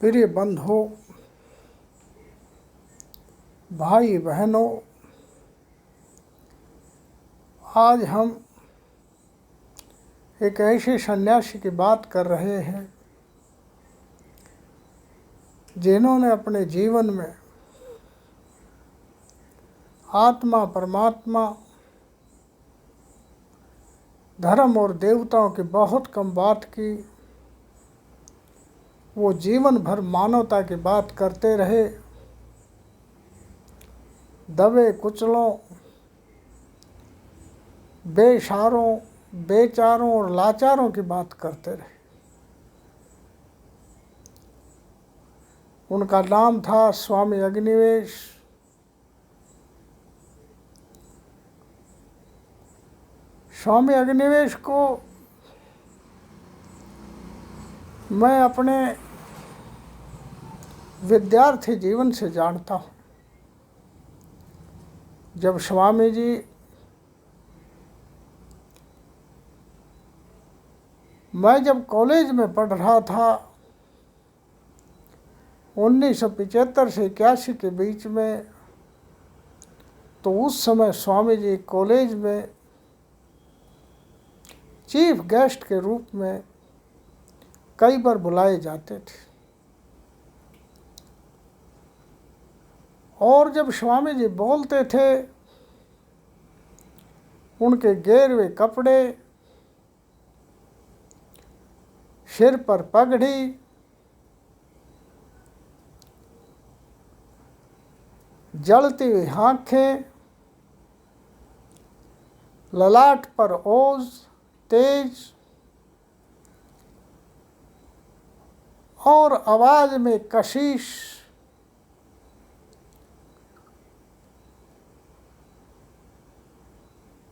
प्रिय बंधु, भाई बहनों, आज हम एक ऐसे सन्यासी की बात कर रहे हैं जिन्होंने अपने जीवन में आत्मा, परमात्मा, धर्म और देवताओं की बहुत कम बात की। वो जीवन भर मानवता की बात करते रहे, दबे कुचलों, बेसहारों, बेचारों और लाचारों की बात करते रहे। उनका नाम था स्वामी अग्निवेश। स्वामी अग्निवेश को मैं अपने विद्यार्थी जीवन से जानता हूँ। जब स्वामी जी मैं जब कॉलेज में पढ़ रहा था 1975 से 81 के बीच में, तो उस समय स्वामी जी कॉलेज में चीफ गेस्ट के रूप में कई बार बुलाए जाते थे। और जब स्वामी जी बोलते थे, उनके गेरुए कपड़े, सिर पर पगड़ी, जलती हुई आँखें, ललाट पर ओज, तेज और आवाज में कशिश,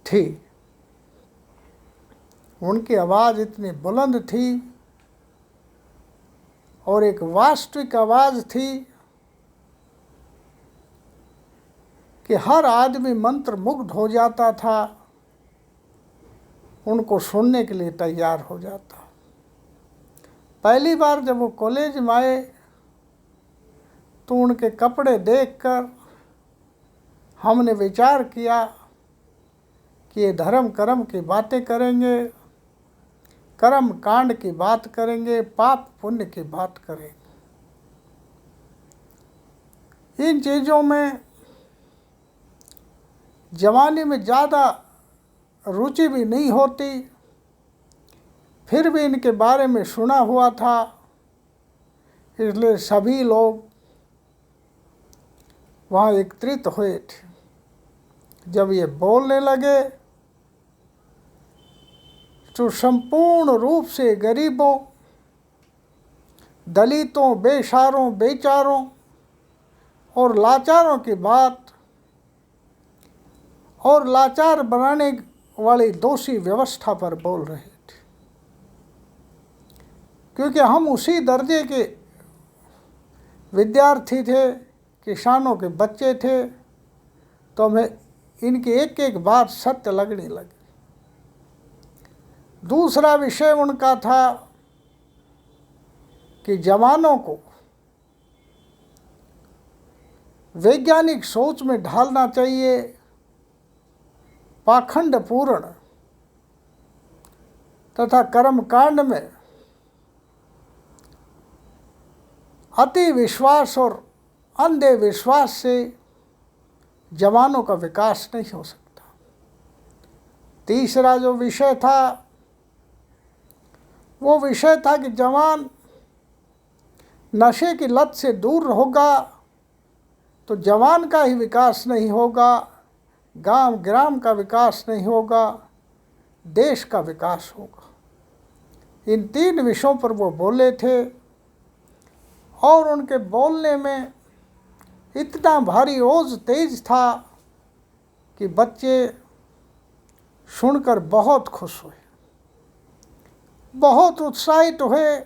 थी। उनकी आवाज़ इतनी बुलंद थी और एक वास्तविक आवाज़ थी कि हर आदमी मंत्र मुग्ध हो जाता था, उनको सुनने के लिए तैयार हो जाता। पहली बार जब वो कॉलेज में आए तो उनके कपड़े देखकर हमने विचार किया कि ये धर्म कर्म की बातें करेंगे, कर्म कांड की बात करेंगे, पाप पुण्य की बात करेंगे। इन चीज़ों में जवानी में ज़्यादा रुचि भी नहीं होती, फिर भी इनके बारे में सुना हुआ था, इसलिए सभी लोग वहाँ एकत्रित हुए थे। जब ये बोलने लगे तो संपूर्ण रूप से गरीबों, दलितों, बेसहारों, बेचारों और लाचारों की बात और लाचार बनाने वाली दोषी व्यवस्था पर बोल रहे थे। क्योंकि हम उसी दर्जे के विद्यार्थी थे, किसानों के बच्चे थे, तो हमें इनकी एक एक बात सत्य लगने लगी। दूसरा विषय उनका था कि जवानों को वैज्ञानिक सोच में ढालना चाहिए, पाखंडपूर्ण तथा कर्मकांड में अति विश्वास और अंधे विश्वास से जवानों का विकास नहीं हो सकता। तीसरा जो विषय था वो विषय था कि जवान नशे की लत से दूर होगा तो जवान का ही विकास नहीं होगा, गांव ग्राम का विकास नहीं होगा, देश का विकास होगा। इन तीन विषयों पर वो बोले थे और उनके बोलने में इतना भारी ओज तेज था कि बच्चे सुनकर बहुत खुश हुए, बहुत उत्साहित हुए।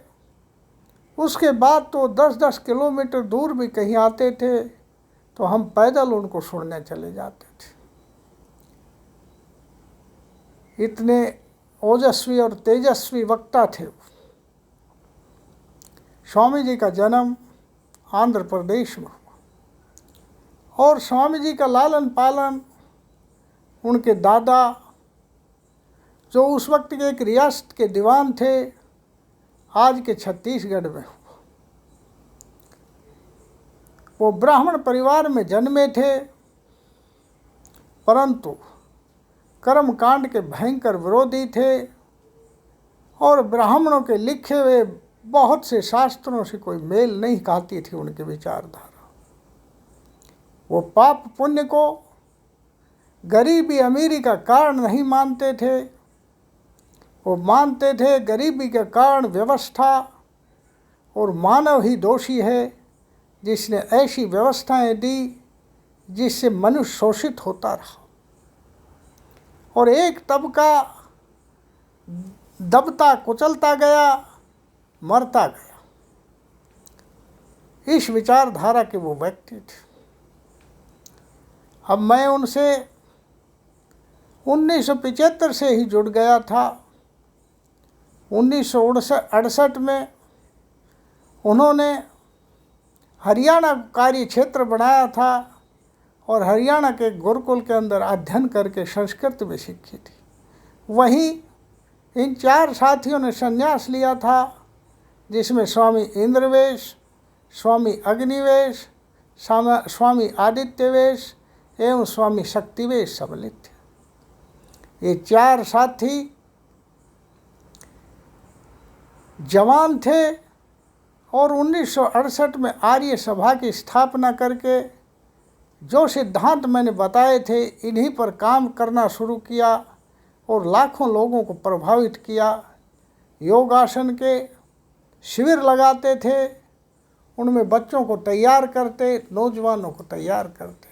उसके बाद तो 10-10 किलोमीटर दूर भी कहीं आते थे तो हम पैदल उनको सुनने चले जाते थे। इतने ओजस्वी और तेजस्वी वक्ता थे। स्वामी जी का जन्म आंध्र प्रदेश में हुआ और स्वामी जी का लालन पालन उनके दादा, जो उस वक्त के एक रियासत के दीवान थे, आज के छत्तीसगढ़ में हुआ। वो ब्राह्मण परिवार में जन्मे थे, परंतु कर्मकांड के भयंकर विरोधी थे और ब्राह्मणों के लिखे हुए बहुत से शास्त्रों से कोई मेल नहीं खाती थी उनकी विचारधारा। वो पाप पुण्य को, गरीबी अमीरी का कारण नहीं मानते थे। वो मानते थे गरीबी के कारण व्यवस्था और मानव ही दोषी है जिसने ऐसी व्यवस्थाएं दी जिससे मनुष्य शोषित होता रहा और एक तबका दबता कुचलता गया, मरता गया। इस विचारधारा के वो व्यक्ति थे। अब मैं उनसे 1975 से ही जुड़ गया था। 1968 में उन्होंने हरियाणा कार्य क्षेत्र बनाया था और हरियाणा के गुरुकुल के अंदर अध्ययन करके संस्कृत भी सीखी थी। वहीं इन 4 साथियों ने संन्यास लिया था, जिसमें स्वामी इंद्रवेश, स्वामी अग्निवेश, स्वामी आदित्यवेश एवं स्वामी शक्तिवेश सम्मिलित थे। ये 4 साथी जवान थे और 1968 में आर्य सभा की स्थापना करके जो सिद्धांत मैंने बताए थे, इन्हीं पर काम करना शुरू किया और लाखों लोगों को प्रभावित किया। योगासन के शिविर लगाते थे, उनमें बच्चों को तैयार करते, नौजवानों को तैयार करते।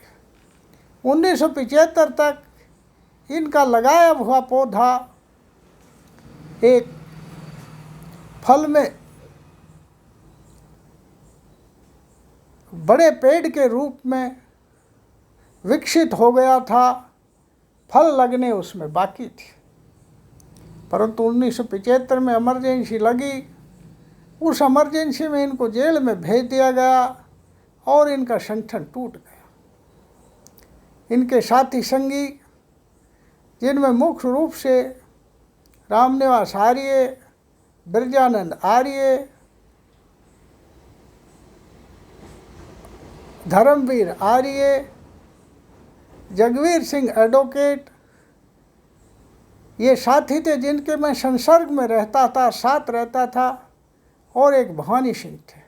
1975 तक इनका लगाया हुआ पौधा एक फल में बड़े पेड़ के रूप में विकसित हो गया था। फल लगने उसमें बाकी थी, परंतु 1975 में इमरजेंसी लगी। उस इमरजेंसी में इनको जेल में भेज दिया गया और इनका संगठन टूट गया। इनके साथी संगी, जिनमें मुख्य रूप से रामनिवास आर्य, बिरजानंद आर्य, धर्मवीर आर्य, जगवीर सिंह एडवोकेट, ये साथी थे जिनके मैं संसर्ग में रहता था, साथ रहता था। और एक भवानी सिंह थे।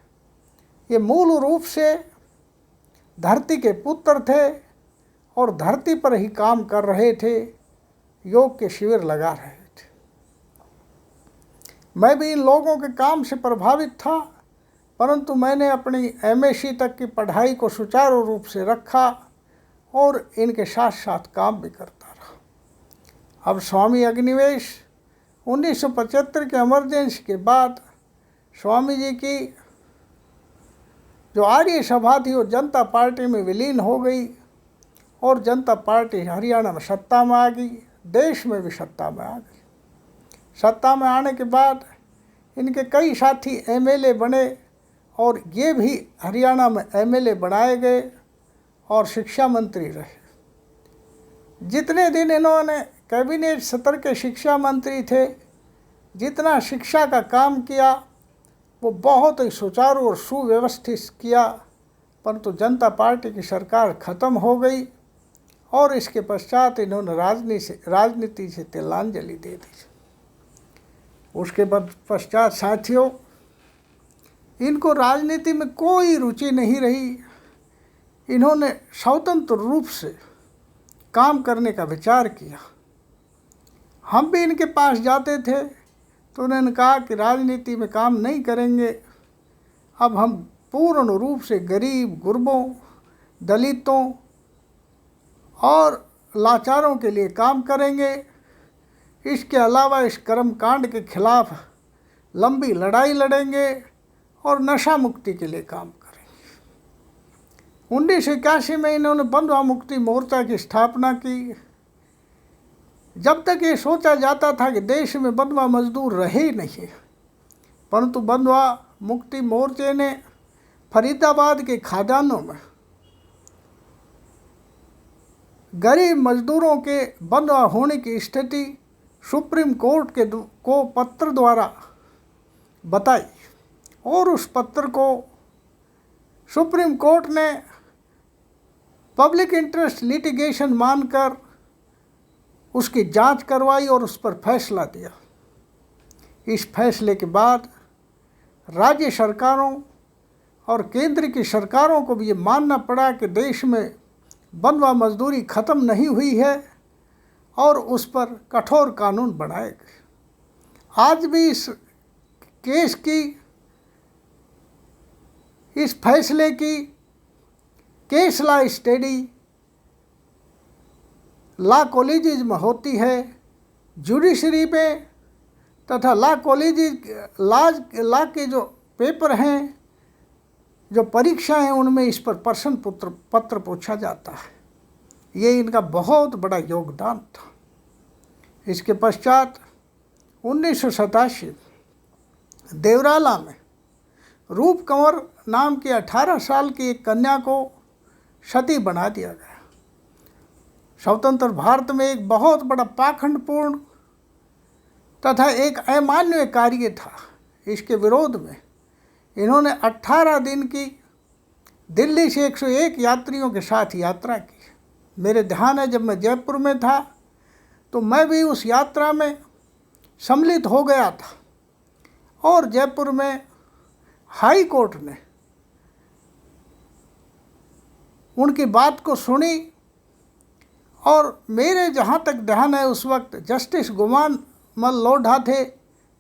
ये मूल रूप से धरती के पुत्र थे और धरती पर ही काम कर रहे थे, योग के शिविर लगा रहे थे। मैं भी इन लोगों के काम से प्रभावित था, परंतु मैंने अपनी MSc तक की पढ़ाई को सुचारू रूप से रखा और इनके साथ साथ काम भी करता रहा। अब स्वामी अग्निवेश 1975 के इमरजेंसी के बाद स्वामी जी की जो आर्य सभा थी वो जनता पार्टी में विलीन हो गई और जनता पार्टी हरियाणा में सत्ता में आ गई, देश में भी सत्ता में आ गई। सत्ता में आने के बाद इनके कई साथी MLA बने और ये भी हरियाणा में MLA बनाए गए और शिक्षा मंत्री रहे। जितने दिन इन्होंने कैबिनेट स्तर के शिक्षा मंत्री थे, जितना शिक्षा का काम किया वो बहुत ही सुचारू और सुव्यवस्थित किया, परंतु जनता पार्टी की सरकार ख़त्म हो गई और इसके पश्चात इन्होंने राजनीति से तिलांजलि दे दी। उसके पश्चात साथियों, इनको राजनीति में कोई रुचि नहीं रही। इन्होंने स्वतंत्र रूप से काम करने का विचार किया। हम भी इनके पास जाते थे तो उन्होंने कहा कि राजनीति में काम नहीं करेंगे, अब हम पूर्ण रूप से गरीब, गुरबों, दलितों और लाचारों के लिए काम करेंगे। इसके अलावा इस कर्मकांड के खिलाफ लंबी लड़ाई लड़ेंगे और नशा मुक्ति के लिए काम करेंगे। 1981 में इन्होंने बंधुआ मुक्ति मोर्चा की स्थापना की। जब तक ये सोचा जाता था कि देश में बंधुआ मजदूर रहे ही नहीं, परंतु बंधुआ मुक्ति मोर्चे ने फरीदाबाद के खादानों में गरीब मजदूरों के बंधुआ होने की स्थिति सुप्रीम कोर्ट को पत्र द्वारा बताई और उस पत्र को सुप्रीम कोर्ट ने पब्लिक इंटरेस्ट लिटिगेशन मानकर उसकी जांच करवाई और उस पर फैसला दिया। इस फैसले के बाद राज्य सरकारों और केंद्र की सरकारों को भी ये मानना पड़ा कि देश में बंधुआ मजदूरी ख़त्म नहीं हुई है और उस पर कठोर कानून बनाए गए। आज भी इस केस की, इस फैसले की case law study law colleges में होती है, जुडिशरी में तथा लॉ कॉलेजेस लॉ के जो पेपर हैं, जो परीक्षा हैं, उनमें इस पर प्रश्न पत्र पूछा जाता है। ये इनका बहुत बड़ा योगदान था। इसके पश्चात 1987 देवराला में रूप कंवर नाम की 18 साल की एक कन्या को सती बना दिया गया। स्वतंत्र भारत में एक बहुत बड़ा पाखंडपूर्ण तथा एक अमान्य कार्य था। इसके विरोध में इन्होंने 18 दिन की दिल्ली से 101 यात्रियों के साथ यात्रा की। मेरे ध्यान है जब मैं जयपुर में था तो मैं भी उस यात्रा में सम्मिलित हो गया था और जयपुर में हाई कोर्ट ने उनकी बात को सुनी और मेरे जहाँ तक ध्यान है उस वक्त जस्टिस गुमानमल लोढ़ा थे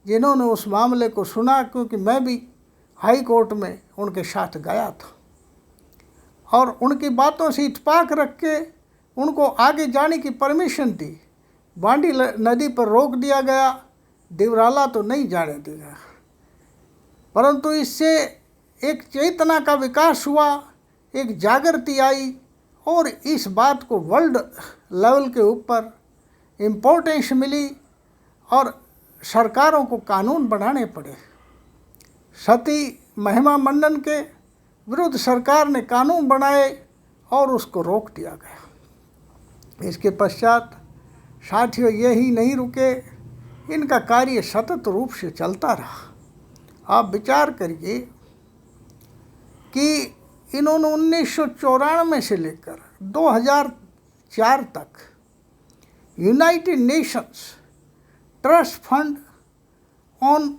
जिन्होंने उस मामले को सुना, क्योंकि मैं भी हाई कोर्ट में उनके साथ गया था और उनकी बातों से इत्तेफाक रख के उनको आगे जाने की परमिशन दी। बांडी नदी पर रोक दिया गया, देवराला तो नहीं जाने दिया, परंतु इससे एक चेतना का विकास हुआ, एक जागृति आई और इस बात को वर्ल्ड लेवल के ऊपर इम्पोर्टेंस मिली और सरकारों को कानून बनाने पड़े। सती महिमा मंडन के विरुद्ध सरकार ने कानून बनाए और उसको रोक दिया गया। इसके पश्चात साथियों यही नहीं रुके, इनका कार्य सतत रूप से चलता रहा। आप विचार करिए कि इन्होंने 1994 से लेकर 2004 तक United Nations trust fund on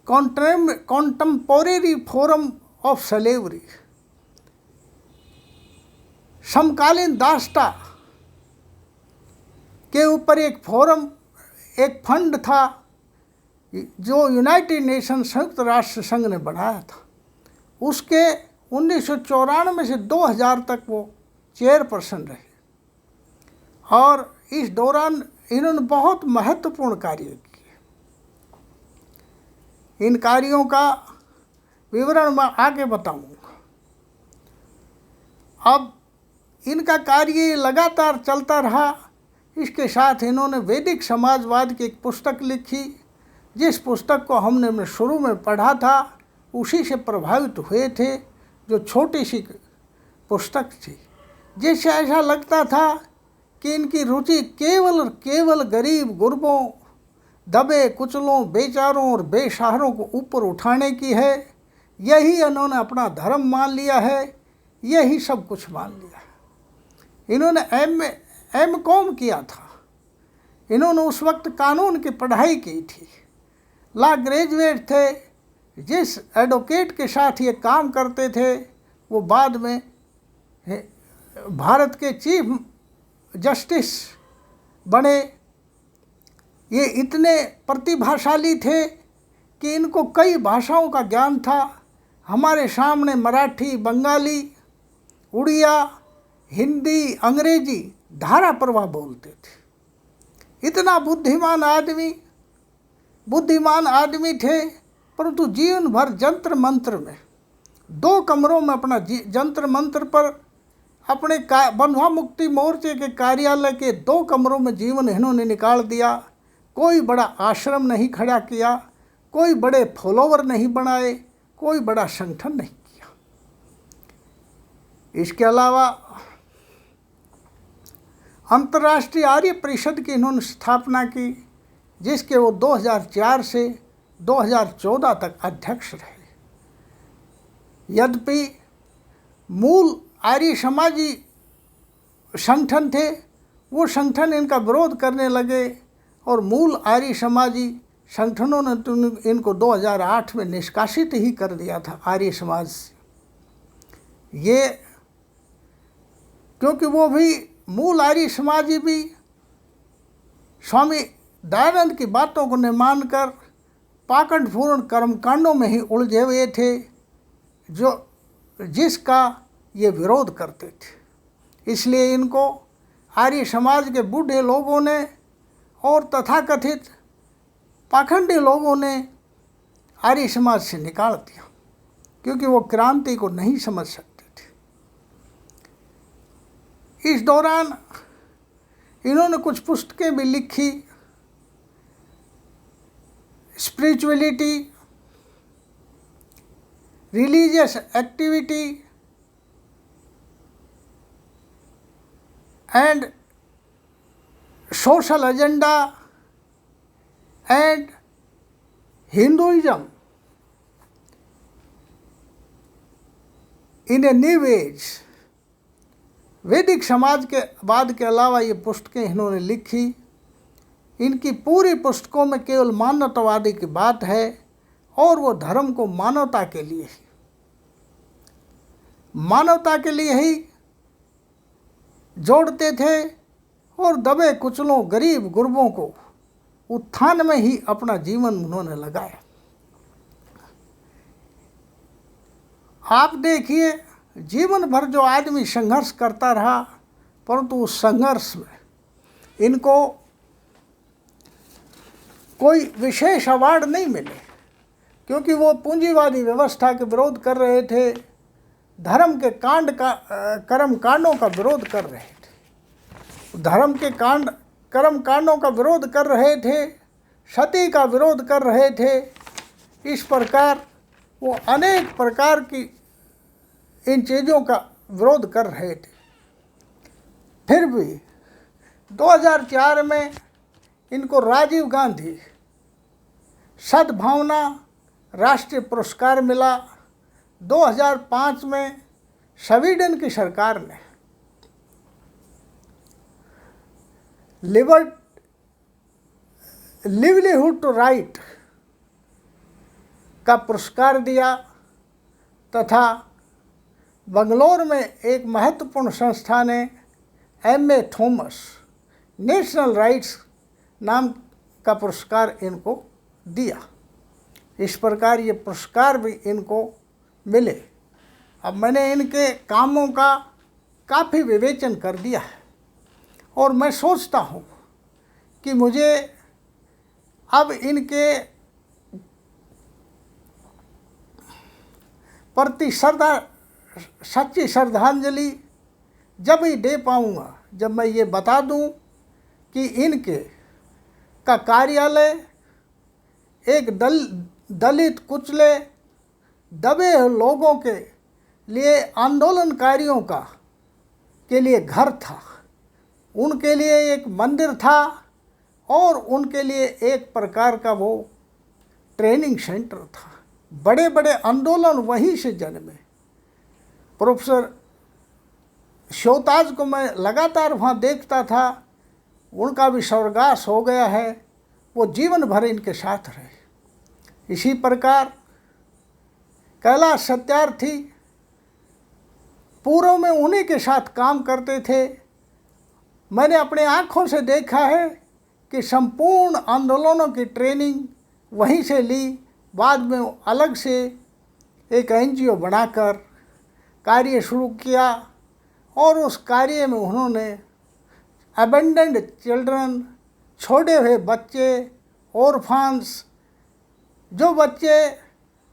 contemporary forum of slavery, समकालीन दासता के ऊपर एक फोरम, एक फंड था जो यूनाइटेड नेशन संयुक्त राष्ट्र संघ ने बनाया था। उसके 1994 से 2000 तक वो चेयरपर्सन रहे और इस दौरान इन्होंने बहुत महत्वपूर्ण कार्य किए। इन कार्यों का विवरण मैं आगे बताऊंगा। अब इनका कार्य लगातार चलता रहा। इसके साथ इन्होंने वैदिक समाजवाद की एक पुस्तक लिखी, जिस पुस्तक को हमने शुरू में पढ़ा था, उसी से प्रभावित हुए थे। जो छोटी सी पुस्तक थी, जिससे ऐसा लगता था कि इनकी रुचि केवल और केवल गरीब गुरबों, दबे कुचलों, बेचारों और बेसहारों को ऊपर उठाने की है। यही इन्होंने अपना धर्म मान लिया है, यही सब कुछ मान लिया है। इन्होंने M.Com किया था। इन्होंने उस वक्त कानून की पढ़ाई की थी, लॉ ग्रेजुएट थे। जिस एडवोकेट के साथ ये काम करते थे वो बाद में भारत के चीफ जस्टिस बने। ये इतने प्रतिभाशाली थे कि इनको कई भाषाओं का ज्ञान था। हमारे सामने मराठी, बंगाली, उड़िया, हिंदी, अंग्रेजी धारा प्रवाह बोलते थे। इतना बुद्धिमान आदमी थे, परंतु जीवन भर जंतर मंत्र में, 2 कमरों में अपना जंतर मंत्र पर अपने बंधुआ मुक्ति मोर्चे के कार्यालय के 2 कमरों में जीवन इन्होंने निकाल दिया। कोई बड़ा आश्रम नहीं खड़ा किया, कोई बड़े फॉलोवर नहीं बनाए, कोई बड़ा संगठन नहीं किया। इसके अलावा अंतर्राष्ट्रीय आर्य परिषद की इन्होंने स्थापना की, जिसके वो 2004 से 2014 तक अध्यक्ष रहे। यद्यपि मूल आर्य समाजी संगठन थे, वो संगठन इनका विरोध करने लगे और मूल आर्य समाजी संगठनों ने तो इनको 2008 में निष्कासित ही कर दिया था आर्य समाज से। ये क्योंकि वो भी मूल आर्य समाजी भी स्वामी दयानंद की बातों को न मानकर पाखंडपूर्ण कर्मकांडों में ही उलझे हुए थे, जिसका ये विरोध करते थे। इसलिए इनको आर्य समाज के बूढ़े लोगों ने और तथाकथित पाखंडी लोगों ने आर्य समाज से निकाल दिया, क्योंकि वो क्रांति को नहीं समझ सकते थे। इस दौरान इन्होंने कुछ पुस्तकें भी लिखी, spirituality, religious activity and social agenda and Hinduism in a new age. वैदिक समाजवाद के अलावा ये पुस्तकें इन्होंने लिखी। इनकी पूरी पुस्तकों में केवल मानवतावादी की बात है और वो धर्म को मानवता के लिए ही जोड़ते थे और दबे कुचलों गरीब गुरबों को उत्थान में ही अपना जीवन उन्होंने लगाया। आप देखिए, जीवन भर जो आदमी संघर्ष करता रहा, परंतु उस संघर्ष में इनको कोई विशेष अवार्ड नहीं मिले, क्योंकि वो पूंजीवादी व्यवस्था के विरोध कर रहे थे, धर्म के कर्म कांडों का विरोध कर रहे थे, धर्म के कर्म कांडों का विरोध कर रहे थे, सती का विरोध कर रहे थे। इस प्रकार वो अनेक प्रकार की इन चीज़ों का विरोध कर रहे थे। फिर भी 2004 में इनको राजीव गांधी सद्भावना राष्ट्रीय पुरस्कार मिला। 2005 में स्वीडन की सरकार ने लिवलीहुड टू राइट का पुरस्कार दिया, तथा बंगलोर में एक महत्वपूर्ण संस्था ने M.A. थॉमस नेशनल राइट्स नाम का पुरस्कार इनको दिया। इस प्रकार ये पुरस्कार भी इनको मिले। अब मैंने इनके कामों का काफ़ी विवेचन कर दिया है और मैं सोचता हूँ कि मुझे अब इनके प्रति सच्ची श्रद्धांजलि जब ही दे पाऊँगा जब मैं ये बता दूँ कि इनके का कार्यालय एक दलित कुचले दबे लोगों के लिए आंदोलनकारियों के लिए घर था, उनके लिए एक मंदिर था और उनके लिए एक प्रकार का वो ट्रेनिंग सेंटर था। बड़े बड़े आंदोलन वहीं से जन्मे। प्रोफेसर श्योताज को मैं लगातार वहाँ देखता था, उनका भी स्वर्गवास हो गया है, वो जीवन भर इनके साथ रहे। इसी प्रकार कैलाश सत्यार्थी पूर्व में उन्हीं के साथ काम करते थे। मैंने अपने आँखों से देखा है कि संपूर्ण आंदोलनों की ट्रेनिंग वहीं से ली। बाद में अलग से एक NGO बनाकर कार्य शुरू किया और उस कार्य में उन्होंने अबेंडेंड चिल्ड्रन, छोड़े हुए बच्चे, ऑर्फन्स, जो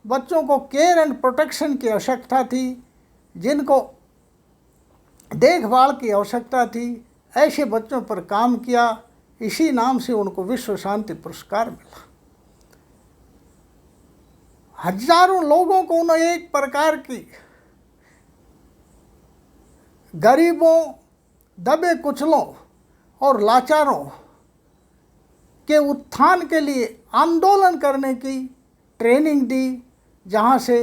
बच्चों को केयर एंड प्रोटेक्शन की आवश्यकता थी, जिनको देखभाल की आवश्यकता थी, ऐसे बच्चों पर काम किया। इसी नाम से उनको विश्व शांति पुरस्कार मिला। हजारों लोगों को उन्होंने एक प्रकार की गरीबों, दबे कुचलों और लाचारों के उत्थान के लिए आंदोलन करने की ट्रेनिंग दी, जहाँ से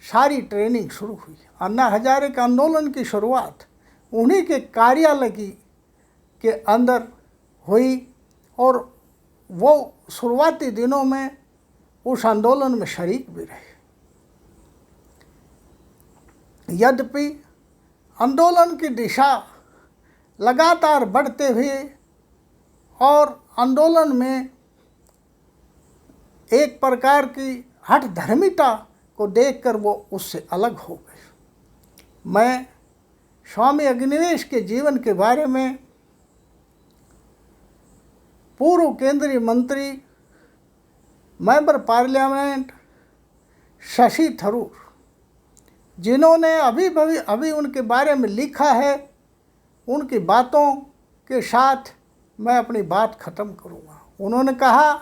सारी ट्रेनिंग शुरू हुई। अन्ना हजारे के आंदोलन की शुरुआत उन्हीं के कार्यालय के अंदर हुई और वो शुरुआती दिनों में उस आंदोलन में शरीक भी रहे। यद्यपि आंदोलन की दिशा लगातार बढ़ते हुए और आंदोलन में एक प्रकार की हठ धर्मिता को देखकर वो उससे अलग हो गए। मैं स्वामी अग्निवेश के जीवन के बारे में पूर्व केंद्रीय मंत्री, मेंबर पार्लियामेंट शशि थरूर, जिन्होंने अभी उनके बारे में लिखा है, उनकी बातों के साथ मैं अपनी बात ख़त्म करूँगा। उन्होंने कहा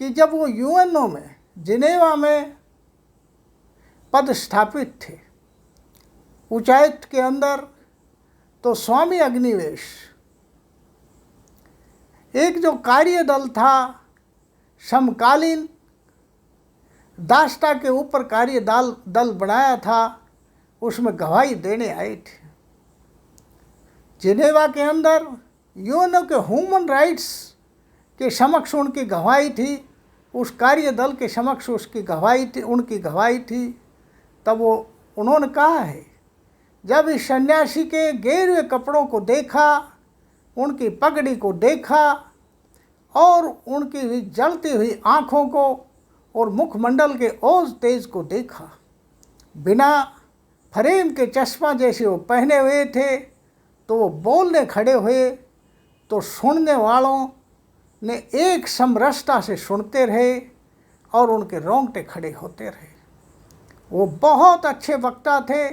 कि जब वो यूएनओ में जिनेवा में पदस्थापित थे उच्चायुक्त के अंदर, तो स्वामी अग्निवेश एक जो कार्यदल था, समकालीन दास्ता के ऊपर दल बनाया था, उसमें गवाही देने आए थे। जिनेवा के अंदर यूएनओ के ह्यूमन राइट्स के समक्ष उनकी गवाही थी, उस कार्यदल के समक्ष उनकी गवाही थी। तब उन्होंने कहा है, जब इस सन्यासी के गेरुए कपड़ों को देखा, उनकी पगड़ी को देखा और उनकी जलती हुई आँखों को और मुखमंडल के ओज तेज को देखा, बिना फ्रेम के चश्मा जैसे वो पहने हुए थे, तो वो बोलने खड़े हुए तो सुनने वालों ने एक समरसता से सुनते रहे और उनके रोंगटे खड़े होते रहे। वो बहुत अच्छे वक्ता थे।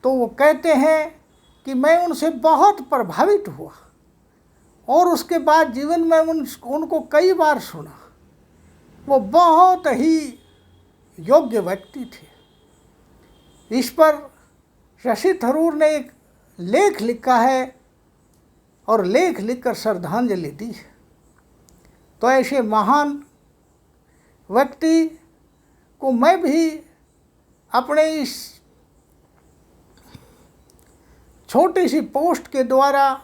तो वो कहते हैं कि मैं उनसे बहुत प्रभावित हुआ और उसके बाद जीवन में उनको कई बार सुना। वो बहुत ही योग्य व्यक्ति थे। इस पर शशि थरूर ने एक लेख लिखा है और लेख लिखकर श्रद्धांजलि दी है। तो ऐसे महान व्यक्ति को मैं भी अपने इस छोटी सी पोस्ट के द्वारा,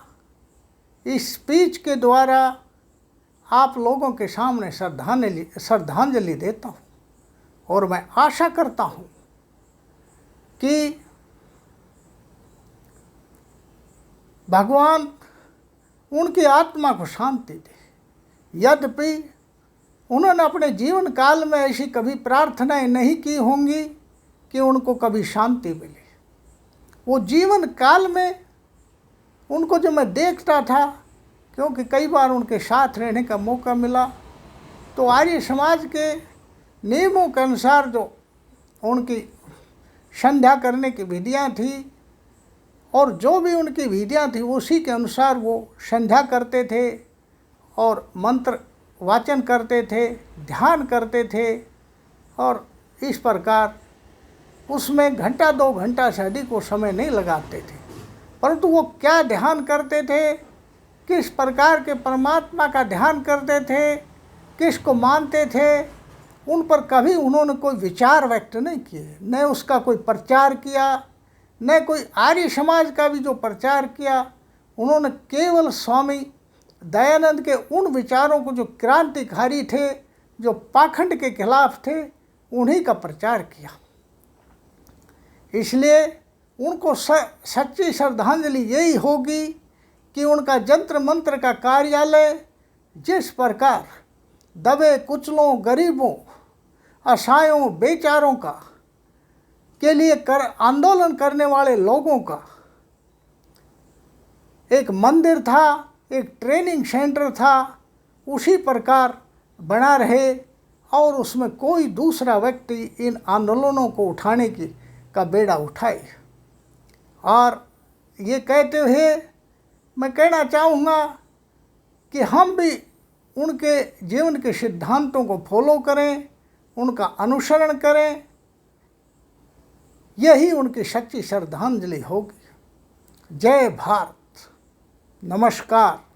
इस स्पीच के द्वारा आप लोगों के सामने श्रद्धांजलि देता हूँ। और मैं आशा करता हूँ कि भगवान उनकी आत्मा को शांति दे। यद्यपि उन्होंने अपने जीवन काल में ऐसी कभी प्रार्थनाएं नहीं की होंगी कि उनको कभी शांति मिले। वो जीवन काल में उनको जो मैं देखता था, क्योंकि कई बार उनके साथ रहने का मौका मिला, तो आर्य समाज के नियमों के अनुसार जो उनकी संध्या करने की विधियाँ थी और जो भी उनकी विधियाँ थी उसी के अनुसार वो संध्या करते थे और मंत्र वाचन करते थे, ध्यान करते थे। और इस प्रकार उसमें घंटा 2 घंटा से अधिक वो समय नहीं लगाते थे, परंतु वो क्या ध्यान करते थे, किस प्रकार के परमात्मा का ध्यान करते थे, किस को मानते थे, उन पर कभी उन्होंने कोई विचार व्यक्त नहीं किए, न उसका कोई प्रचार किया, न कोई आर्य समाज का भी जो प्रचार किया। उन्होंने केवल स्वामी दयानंद के उन विचारों को जो क्रांतिकारी थे, जो पाखंड के खिलाफ थे, उन्हीं का प्रचार किया। इसलिए उनको सच्ची श्रद्धांजलि यही होगी कि उनका जंत्र मंत्र का कार्यालय जिस प्रकार दबे कुचलों, गरीबों, असहायों, बेचारों का के लिए आंदोलन करने वाले लोगों का एक मंदिर था, एक ट्रेनिंग सेंटर था, उसी प्रकार बना रहे और उसमें कोई दूसरा व्यक्ति इन आंदोलनों को उठाने का बेड़ा उठाए। और ये कहते हुए मैं कहना चाहूँगा कि हम भी उनके जीवन के सिद्धांतों को फॉलो करें उनका अनुसरण करें, यही उनकी सच्ची श्रद्धांजलि होगी। जय भारत। नमस्कार।